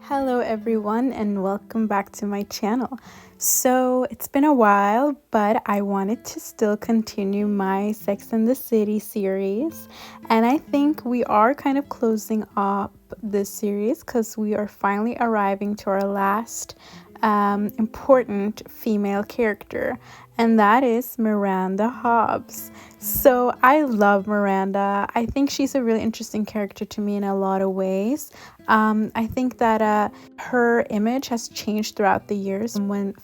Hello everyone and welcome back to my channel. So it's been a while, but I wanted to still continue my Sex and the City series, and I think we are kind of closing up this series because we are finally arriving to our last important female character, and that is Miranda Hobbes. So I love Miranda. I think she's a really interesting character to me in a lot of ways. I think that her image has changed throughout the years. When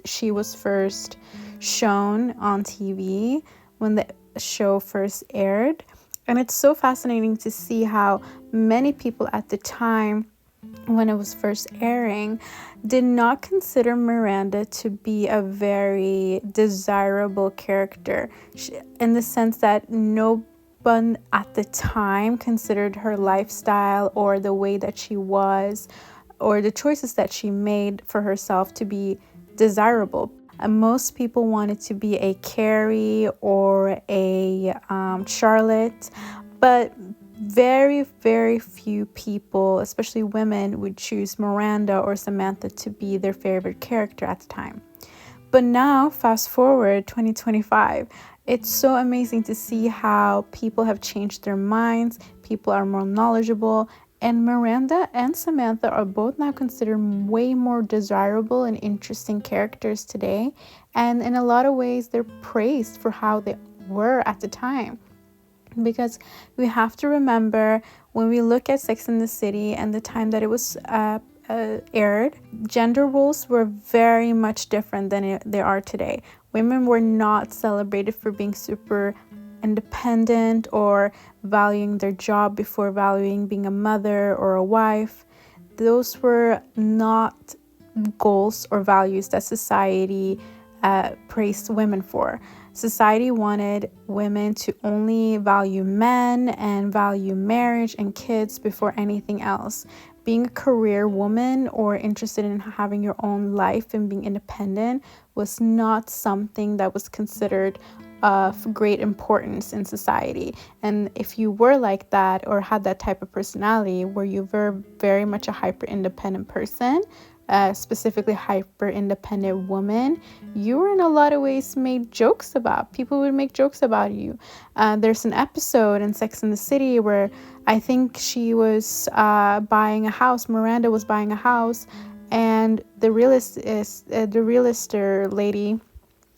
she was first shown on TV, when the show first aired, and it's so fascinating to see how many people at the time when it was first airing did not consider Miranda to be a very desirable character, in the sense that no one at the time considered her lifestyle or the way that she was or the choices that she made for herself to be desirable. And most people wanted to be a Carrie or a Charlotte, but very, very few people, especially women, would choose Miranda or Samantha to be their favorite character at the time. But now, fast forward 2025, it's so amazing to see how people have changed their minds, people are more knowledgeable, and Miranda and Samantha are both now considered way more desirable and interesting characters today. And in a lot of ways, they're praised for how they were at the time. Because we have to remember, when we look at Sex and the City and the time that it was aired, gender roles were very much different than they are today. Women were not celebrated for being super independent or valuing their job before valuing being a mother or a wife. Those were not goals or values that society praised women for. Society wanted women to only value men and value marriage and kids before anything else. Being a career woman or interested in having your own life and being independent was not something that was considered of great importance in society. And if you were like that or had that type of personality where you were very much a hyper independent person, specifically hyper independent woman, you were in a lot of ways made jokes about. People would make jokes about you. There's an episode in Sex and the City where I think she was buying a house. Miranda was buying a house, and the realtor lady,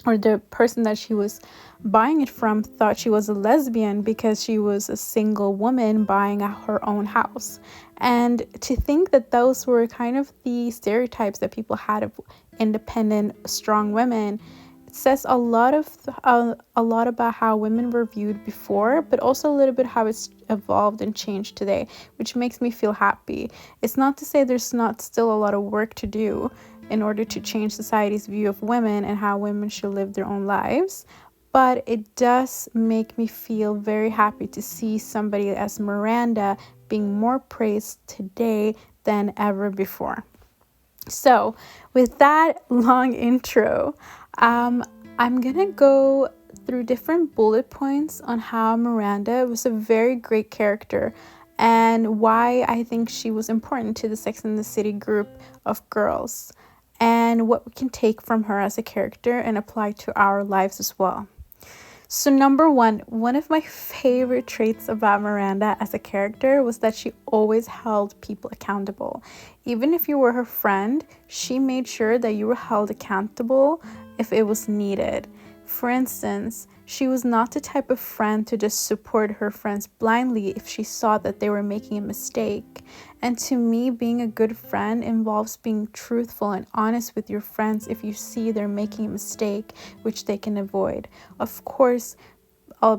or the person that she was buying it from, thought she was a lesbian because she was a single woman buying her own house. And to think that those were kind of the stereotypes that people had of independent, strong women, it says a lot about how women were viewed before, but also a little bit how it's evolved and changed today, which makes me feel happy. It's not to say there's not still a lot of work to do in order to change society's view of women and how women should live their own lives, but it does make me feel very happy to see somebody as Miranda being more praised today than ever before. So with that long intro, I'm gonna go through different bullet points on how Miranda was a very great character and why I think she was important to the Sex and the City group of girls, and what we can take from her as a character and apply to our lives as well. So number one of my favorite traits about Miranda as a character was that she always held people accountable. Even if you were her friend, she made sure that you were held accountable if it was needed. For instance, she was not the type of friend to just support her friends blindly if she saw that they were making a mistake. And to me, being a good friend involves being truthful and honest with your friends if you see they're making a mistake, which they can avoid. Of course,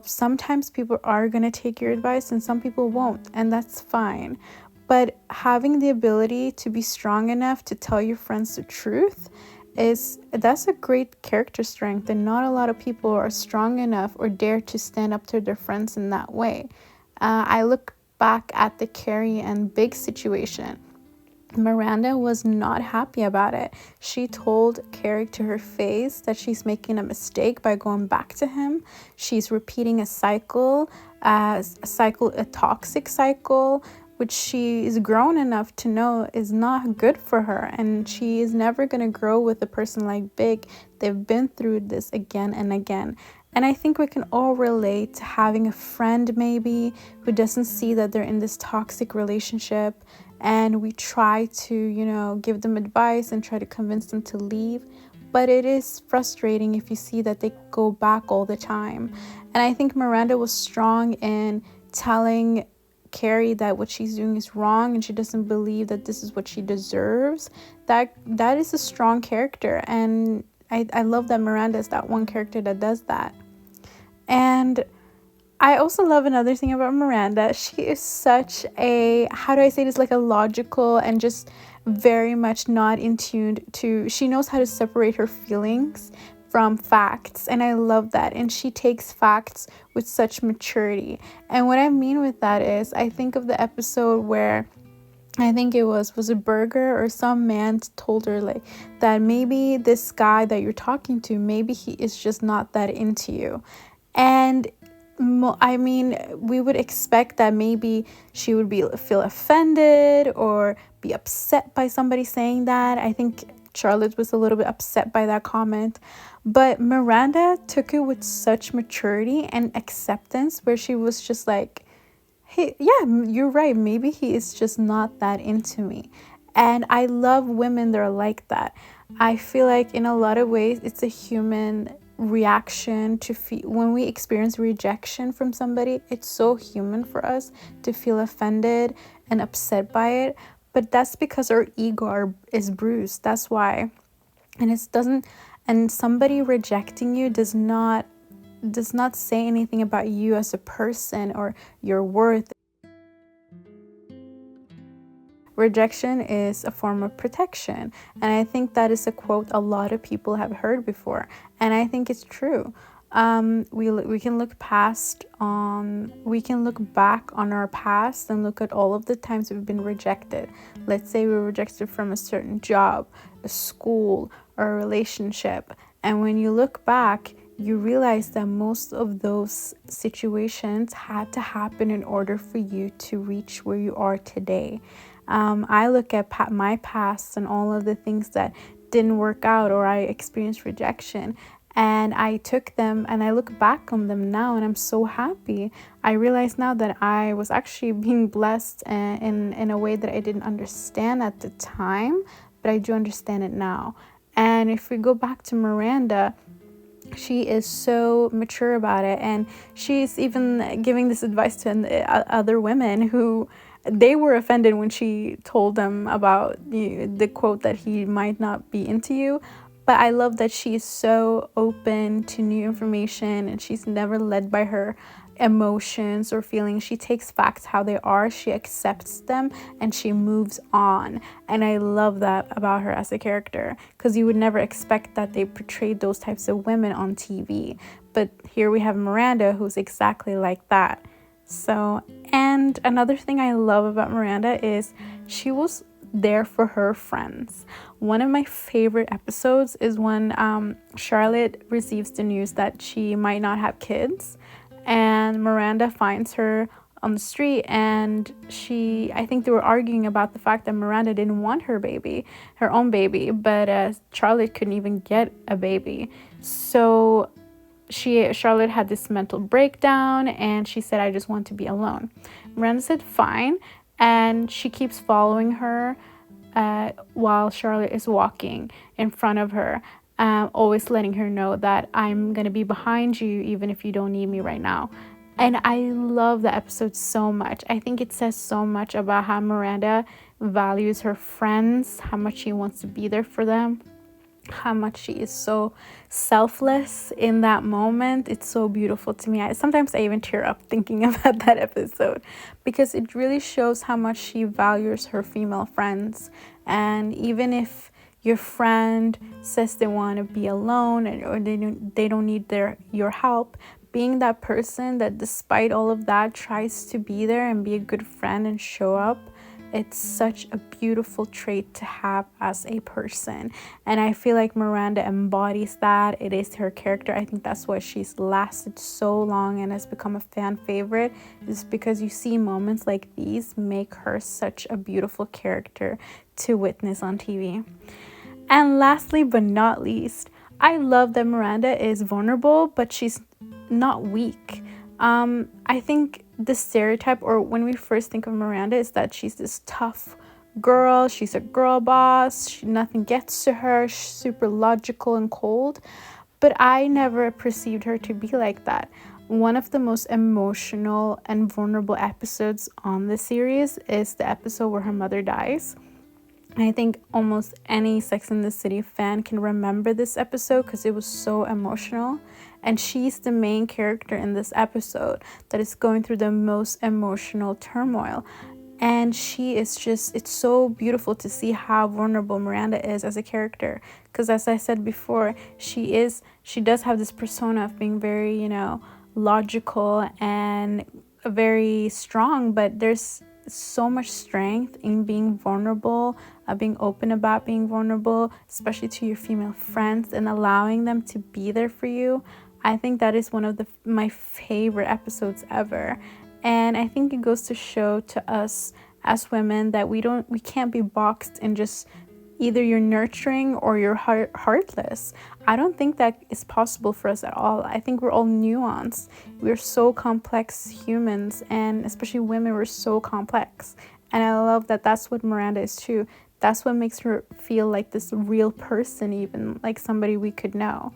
sometimes people are going to take your advice and some people won't, and that's fine. But having the ability to be strong enough to tell your friends the truth, that's a great character strength, and not a lot of people are strong enough or dare to stand up to their friends in that way. I look back at the Carrie and Big situation. Miranda was not happy about it. She told Carrie to her face that she's making a mistake by going back to him. She's repeating a toxic cycle which she is grown enough to know is not good for her. And she is never going to grow with a person like Big. They've been through this again and again. And I think we can all relate to having a friend maybe who doesn't see that they're in this toxic relationship, and we try to, give them advice and try to convince them to leave. But it is frustrating if you see that they go back all the time. And I think Miranda was strong in telling Carrie that what she's doing is wrong and she doesn't believe that this is what she deserves. That is a strong character, and I love that Miranda is that one character that does that. And I also love another thing about Miranda. She is such a, how do I say this, like a logical and just very much not in tune to, she knows how to separate her feelings from facts, and I love that. And she takes facts with such maturity. And what I mean with that is, I think of the episode where I think it was a Burger or some man told her like that maybe this guy that you're talking to, maybe he is just not that into you. And I mean, we would expect that maybe she would feel offended or be upset by somebody saying that. I think Charlotte was a little bit upset by that comment, but Miranda took it with such maturity and acceptance, where she was just like, hey, yeah, you're right, maybe he is just not that into me. And I love women that are like that. I feel like in a lot of ways it's a human reaction to feel when we experience rejection from somebody. It's so human for us to feel offended and upset by it, but that's because our ego is bruised. That's why. And it doesn't, and somebody rejecting you does not say anything about you as a person or your worth. Rejection is a form of protection. And I think that is a quote a lot of people have heard before. And I think it's true. We can look back on our past and look at all of the times we've been rejected. Let's say we were rejected from a certain job, a school, or a relationship. And when you look back, you realize that most of those situations had to happen in order for you to reach where you are today. I look at my past and all of the things that didn't work out or I experienced rejection, and I took them and I look back on them now and I'm so happy. I realize now that I was actually being blessed in a way that I didn't understand at the time, but I do understand it now. And if we go back to Miranda, she is so mature about it, and she's even giving this advice to other women who they were offended when she told them about the quote that he might not be into you. But I love that she's so open to new information and she's never led by her emotions or feelings. She takes facts how they are, she accepts them, and she moves on. And I love that about her as a character, because you would never expect that they portrayed those types of women on TV. But here we have Miranda, who's exactly like that. So, and another thing I love about Miranda is she was there for her friends. One of my favorite episodes is when Charlotte receives the news that she might not have kids, and Miranda finds her on the street, and I think they were arguing about the fact that Miranda didn't want her own baby, but Charlotte couldn't even get a baby. So Charlotte had this mental breakdown and she said, I just want to be alone. Miranda said fine, and she keeps following her while Charlotte is walking in front of her, always letting her know that I'm gonna be behind you even if you don't need me right now. And I love the episode so much. I think it says so much about how Miranda values her friends, how much she wants to be there for them, how much she is so selfless in that moment. It's so beautiful to me. Sometimes I even tear up thinking about that episode, because it really shows how much she values her female friends. And even if your friend says they want to be alone or they don't need your help, being that person that despite all of that tries to be there and be a good friend and show up, it's such a beautiful trait to have as a person, and I feel like Miranda embodies that. It is her character. I think that's why she's lasted so long and has become a fan favorite, is because you see moments like these make her such a beautiful character to witness on TV. And lastly but not least, I love that Miranda is vulnerable, but she's not weak. I think the stereotype, or when we first think of Miranda, is that she's this tough girl. She's a girl boss. Nothing gets to her. She's super logical and cold. But I never perceived her to be like that. One of the most emotional and vulnerable episodes on the series is the episode where her mother dies. I think almost any Sex and the City fan can remember this episode because it was so emotional. And she's the main character in this episode that is going through the most emotional turmoil. And she is just, it's so beautiful to see how vulnerable Miranda is as a character. Because as I said before, she does have this persona of being very, logical and very strong, but there's so much strength in being vulnerable, being open about being vulnerable, especially to your female friends, and allowing them to be there for you. I think that is one of my favorite episodes ever. And I think it goes to show to us as women that we can't be boxed in just either you're nurturing or you're heartless. I don't think that is possible for us at all. I think we're all nuanced. We're so complex humans, and especially women, we're so complex. And I love that that's what Miranda is too. That's what makes her feel like this real person, even like somebody we could know.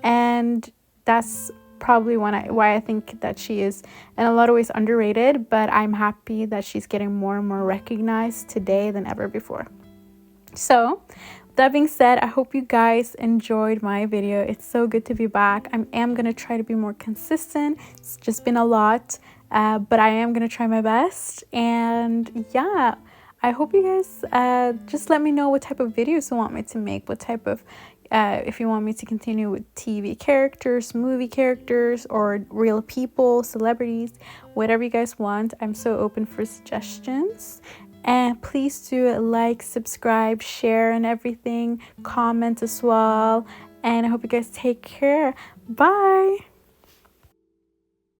And that's probably why I think that she is in a lot of ways underrated, but I'm happy that she's getting more and more recognized today than ever before. So that being said, I hope you guys enjoyed my video. It's so good to be back. I am going to try to be more consistent. It's just been a lot, but I am going to try my best. And yeah, I hope you guys just let me know what type of videos you want me to make, what type of if you want me to continue with TV characters, movie characters, or real people, celebrities, whatever you guys want. I'm so open for suggestions. And please do like, subscribe, share, and everything. Comment as well. And I hope you guys take care. Bye.